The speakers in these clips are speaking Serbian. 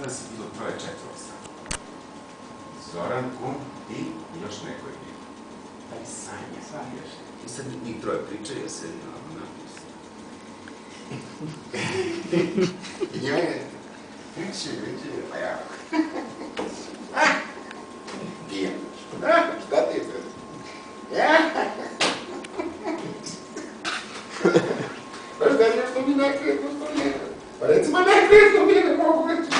nas je bilo troje četvoro samo. Zoran, Kum i još neko je bilo. Pa i Sanja. I sad njih troje pričaju, sedi na ovo napis. I njima je, reći, pa ja. Pijem. Šta ti je to? Pa šta je što mi nekretno što nije? Pa recimo nekretno mi ne mogu reći.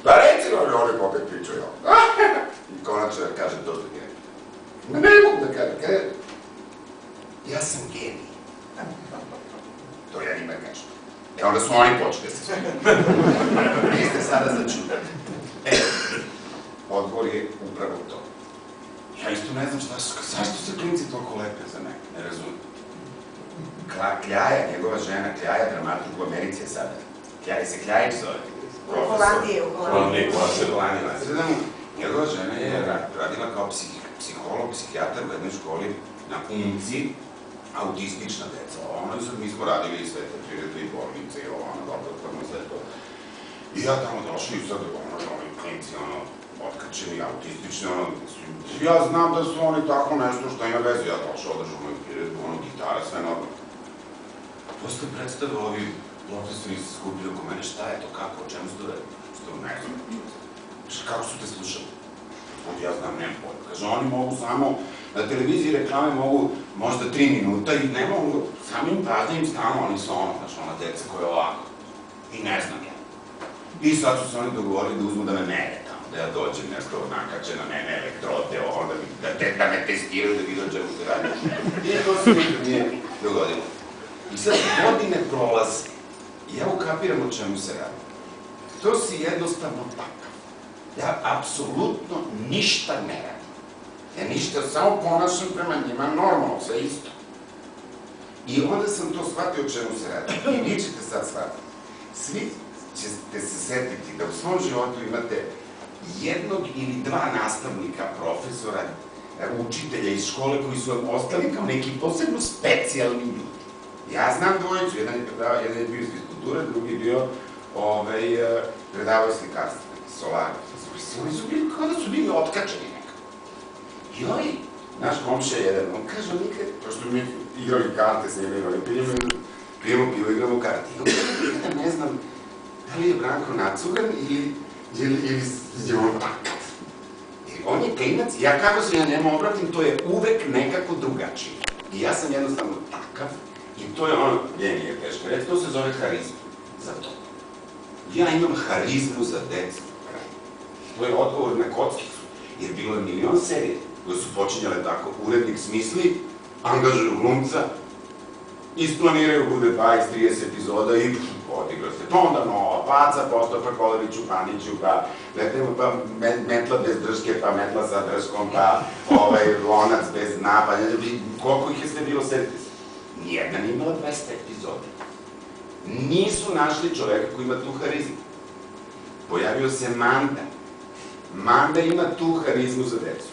Pa recimo oni opet pričaju. I konačno da kažem to što je genij. Ma ne mogu da kažem. Ja sam genij. To ja njima kažem. E onda su oni počeli da se smiju. Niste sada začudali. Odgovor je upravo to. Ja isto ne znam zašto se klinci toliko lepe za mene, ne razumijem. Kljaja, njegova žena, Kljaja, dramaturg u Americi je sada. Kljaja se Kljajić zove. U Holandiji, u Holandiji. Njegova žena je radila kao psiholog, psihijatar u jednoj školi na Umci, autistična deca. Ono i sad mi smo radili i sve te priredbe i bolnice i ovo, ono, dobro, sve to. I ja tamo došao i sad, oni klinci, otkačeni, autistični, ja znam da su oni tako nešto što ima veze, ja došao, održao moju priredbu, gitara, sve normalno. Posle predstave ovi profesori se skupili oko mene, šta je to, kako, o čemu se to radi? Što ne znam. Kako su te slušali? Ja znam, nemam pojma. Kaže, oni mogu samo, na televiziji reklame mogu možda 3 minuta i ne mogu, samim pažnjim stano, oni su znaš, ona deca koja je ovako. I ne znam ja. I sad su se oni dogovorili da uzmu da me mere tamo, da ja dođem nešto nakače na mene elektrode, da me testiraju, da vidio čemu se radi. I to se nikad nije dogodilo. I sad godine prolaze i ja ukapiram o čemu se radi. To si jednostavno takav. Ja apsolutno ništa ne radim. Ja ništa, samo ponašam prema njima normalno, sve isto. I onda sam to shvatio o čemu se radi. I vi ćete sad shvatiti. Svi ćete se setiti da u svom životu imate jednog ili dva nastavnika, profesora, učitelja iz škole koji su vam ostali kao neki posebno specijalni ljudi. Ja znam dvojicu, jedan je bio iz fiskulture, drugi je bio predavao slikarstvo, solari. Oni su bili kao da su bili otkačeni nekako. I ovaj, naš komšija jedan, on kaže, on nikad, pošto mi igrali karte s njima, pijemo pivo, igramo karte. I on kaže, ne znam, da li je Branko nacugan ili je on takav. Jer on je klinac, ja kako se ja njemu obratim, to je uvek nekako drugačije. I ja sam jednostavno takav, i to je ono, njeni je teško reći, to se zove harizma, za to. Ja imam harizmu za decu. To je odgovor na kockicu, jer bilo je milion serije koje su počinjale tako. Urednik smisli, angažuju glumca, isplaniraju, bude 20-30 epizoda i odigra se. Pa onda nova, Paca, Postopa, Koleviću, Paniću, pa metla bez drške, pa metla sa drškom, pa lonac bez dna, pa koliko ih je sve bilo, setite se. Nijedna nije imala 200 epizoda. Nisu našli čoveka koji ima tu harizmu. Pojavio se Manda. Manda ima tu harizmu za decu.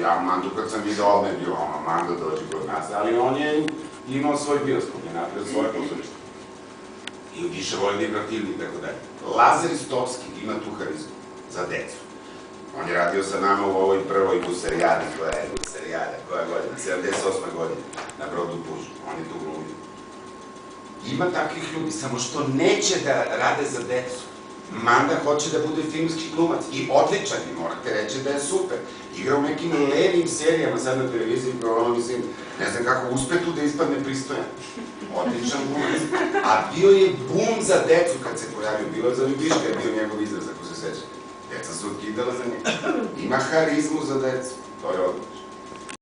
Ja Mandu kad sam vidio ovdje je bilo Manda dođi kod nas, ali on je imao svoj bioskop, je napravio svoje pozorište. I više voljni igrativni i tako dalje. Lazar Istovski ima tu harizmu za decu. On je radio sa nama u ovoj prvoj Buserijadi, koja godina, 78. godine, na Brodu Pužu. On je tu glumio. Ima takvih ljudi, samo što neće da rade za decu. Manda hoće da bude filmski glumac i odličan je, morate reći da je super. Igra u nekim levim serijama sad na televiziji, mislim, ne znam kako uspe tu da ispadne pristojan. Odličan glumac. A bio je bum za decu kad se pojavio, bilo je za Ljubiška, je bio njegov izraz, ako se seća. Deca su otkidala za njega. Ima harizmu za decu, to je odlično.